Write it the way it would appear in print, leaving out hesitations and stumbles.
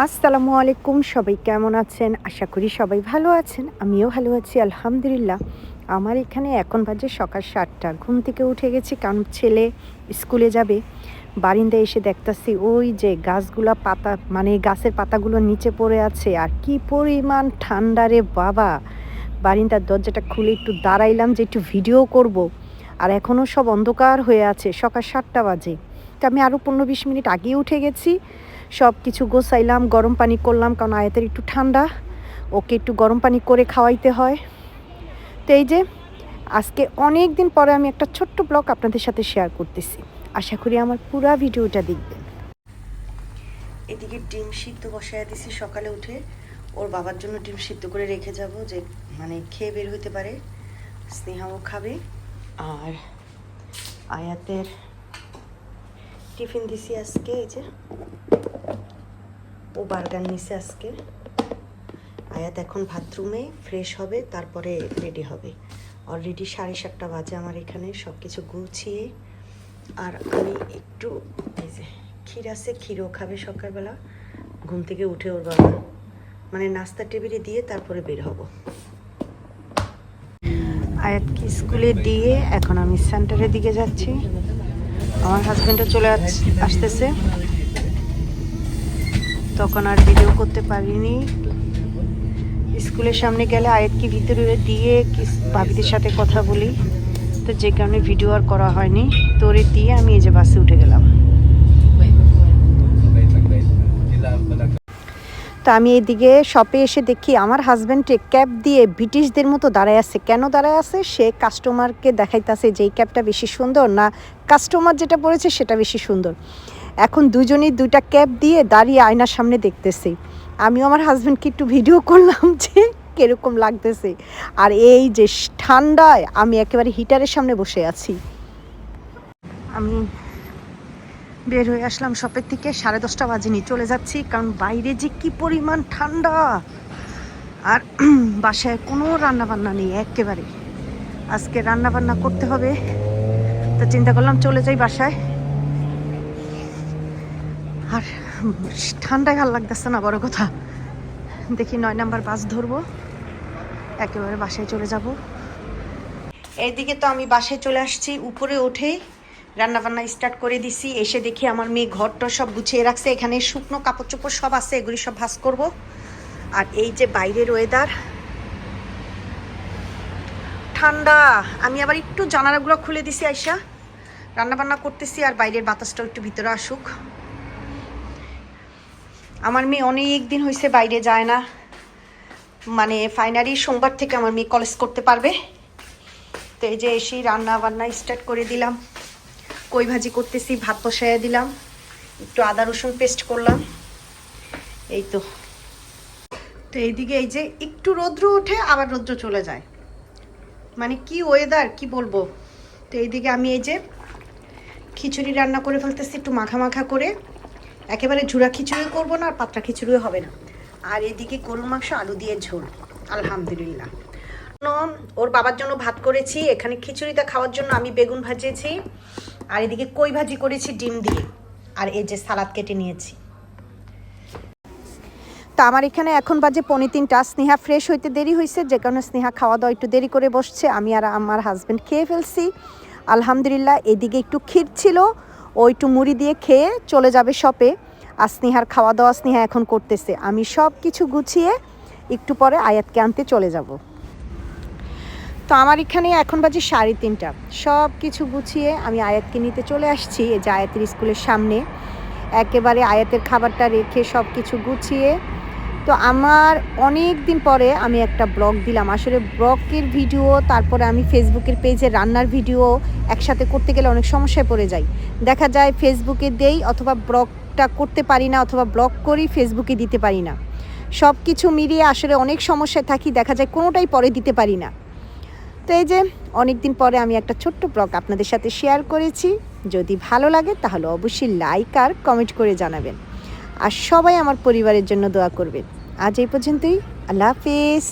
আসসালামু আলাইকুম, সবাই কেমন আছেন? আশা করি সবাই ভালো আছেন। আমিও ভালো আছি আলহামদুলিল্লাহ। আমার এখানে এখন বাজে সকাল ৭টা। ঘুম থেকে উঠে গেছি কারণ ছেলে স্কুলে যাবে। বারিন্দায় এসে দেখতাছি ওই যে গাছগুলা পাতা মানে গাছের পাতাগুলো নিচে পড়ে আছে আর কি পরিমাণ ঠান্ডা রে বাবা! বারিন্দার দরজাটা খুলে একটু দাঁড়াইলাম যে একটু ভিডিও করব। আর এখনও সব অন্ধকার হয়ে আছে, সকাল ৭টা বাজে। তো আমি আরও ১৫-২০ মিনিট আগেই উঠে গেছি। সব কিছু গোছাইলাম, গরম পানি করলাম কারণ আয়াতের একটু ঠান্ডা, ওকে একটু গরম পানি করে খাওয়াইতে হয়। তো এই যে আজকে অনেক দিন পরে আমি একটা ছোট্ট ব্লগ আপনাদের সাথে শেয়ার করতেছি। আশা করি আমার পুরো ভিডিওটা দেখবেন। এদিকে ডিম সিদ্ধ বসায় দিছি সকালে উঠে, ওর বাবার জন্য ডিম সিদ্ধ করে রেখে যাব যে মানে খেয়ে বের হইতে পারে, স্নেহাও খাবে। আর আয়াতের টিফিন দিছি আজকে, এই যে ও বার্গার নিছে আজকে। আয়াত এখন বাথরুমে ফ্রেশ হবে, তারপরে রেডি হবে। অলরেডি 7:30 বাজে আমার এখানে সব কিছু গুছিয়ে। আর আমি একটু এই যে ক্ষীর আছে, ক্ষীরও খাবে সকালবেলা ঘুম থেকে উঠে ওর বাবা, মানে নাস্তা টেবিলে দিয়ে তারপরে বের হব। আয়াতকে স্কুলে দিয়ে এখন আমি সেন্টারের দিকে যাচ্ছি। আমার হাজব্যান্ডও চলে আসতেছে, তখন আর ভিডিও করতে পারিনি। স্কুলের সামনে গেলে আয়াতকে ভিতরে দিয়ে ভাবিদের সাথে কথা বলি, তো যে কারণে ভিডিও আর করা হয়নি। তোরে দিয়ে আমি এই যে বাসে উঠে গেলাম। তো আমি এদিকে শপে এসে দেখি আমার হাজব্যান্ডে ক্যাব দিয়ে ব্রিটিশদের মতো দাঁড়ায় আছে। কেন দাঁড়ায় আছে? সে কাস্টমারকে দেখাইতেছে যে এই ক্যাবটা বেশি সুন্দর না কাস্টমার যেটা পড়েছে সেটা বেশি সুন্দর। এখন দুজনেই দুইটা ক্যাব দিয়ে দাঁড়িয়ে আয়নার সামনে দেখতেছি। আমিও আমার হাজব্যান্ডকে একটু ভিডিও করলাম যে কীরকম লাগতেছে। আর এই যে ঠান্ডায় আমি একেবারে হিটারের সামনে বসে আছি। আমি বের হয়ে আসলাম শপের থেকে, 10:30 বাজেনি, চলে যাচ্ছি কারণ বাইরে যে কি পরিমাণ ঠান্ডা। আর বাসায় কোনো রান্নাবান্না নেই একেবারে, আজকে রান্নাবান্না করতে হবে। তো চিন্তা করলাম চলে যাই বাসায়। আর ঠান্ডায় ভালো লাগতেছে না, বড় কথা। দেখি 9 নাম্বার বাস ধরবো, একেবারে বাসায় চলে যাব। এইদিকে তো আমি বাসায় চলে আসছি, উপরে উঠেই রান্নাবান্না স্টার্ট করে দিছি। এসে দেখি আমার মেয়ে ঘরটা সব গুছিয়ে রাখছে, এখানে শুকনো কাপড় চোপড় সব আছে, এগুলি সব ভাঁজ করব। আর এই যে বাইরের ওয়েদার ঠান্ডা, আমি আবার একটু জানালাগুলো খুলে দিছি আইসা রান্নাবান্না করতেছি। আর বাইরের বাতাসটাও একটু ভিতরে আসুক। আমার মেয়ে অনেক দিন হয়েছে বাইরে যায় না, মানে ফাইনালি সোমবার থেকে আমার মেয়ে কলেজ করতে পারবে। তো এই যে এসেই রান্না বান্না স্টার্ট করে দিলাম। কই ভাজি করতেছি, ভাত বসাইয়া দিলাম, একটু আদা রসুন পেস্ট করলাম, এই তো। তো এইদিকে এই যে একটু রৌদ্র ওঠে আবার রৌদ্র চলে যায়, মানে কি ওয়েদার কি বলবো। তো এইদিকে আমি এই যে খিচুড়ি রান্না করে ফেলতেছি একটু মাখা মাখা করে, একেবারে ঝুরা খিচুড়ি করবো না আর পাতলা খিচুড়িও হবে না। আর এদিকে গরুর মাংস আলু দিয়ে ঝোল আলহামদুলিল্লাহ। ওর বাবার জন্য ভাত করেছি, এখানে খিচুড়িটা খাওয়ার জন্য আমি বেগুন ভাজিয়েছি, আর এদিকে কই ভাজি করেছি ডিম দিয়ে, আর এই যে সালাদ কেটে নিয়েছি। তো আমার এখানে এখন বাজে 2:45। স্নেহা ফ্রেশ হইতে দেরি হয়েছে, যে কারণে স্নেহা খাওয়া দাওয়া একটু দেরি করে বসছে। আমি আর আমার হাজব্যান্ড খেয়ে ফেলছি আলহামদুলিল্লাহ। এদিকে একটু ক্ষীর ছিল, ও একটু মুড়ি দিয়ে খেয়ে চলে যাবে শপে। আর স্নেহার খাওয়া দাওয়া স্নেহা এখন করতেছে। আমি সব কিছু গুছিয়ে একটু পরে আয়াতকে আনতে চলে যাব। তো আমার এখানে এখন বাজে 3:30। সব কিছু গুছিয়ে আমি আয়াতকে নিতে চলে আসছি, এই যে আয়াতের স্কুলের সামনে। একেবারে আয়াতের খাবারটা রেখে সব কিছু গুছিয়ে। তো আমার অনেক দিন পরে আমি একটা ব্লগ দিলাম। আসলে ব্লগের ভিডিও, তারপরে আমি ফেসবুকের পেজে রান্নার ভিডিও একসাথে করতে গেলে অনেক সমস্যায় পড়ে যাই। দেখা যায় ফেসবুকে দেই অথবা ব্লগটা করতে পারি না, অথবা ব্লগ করি ফেসবুকে দিতে পারি না। সব কিছু মিলিয়ে আসলে অনেক সমস্যায় থাকি, দেখা যায় কোনোটাই পরে দিতে পারি না। তো এই যে অনেক দিন পরে আমি একটা ছোট্ট ব্লগ আপনাদের সাথে শেয়ার করেছি। যদি ভালো লাগে তাহলে অবশ্যই লাইক আর কমেন্ট করে জানাবেন। আর সবাই আমার পরিবারের জন্য দোয়া করবেন। আজ এই পর্যন্তই, আল্লাহ হাফেজ।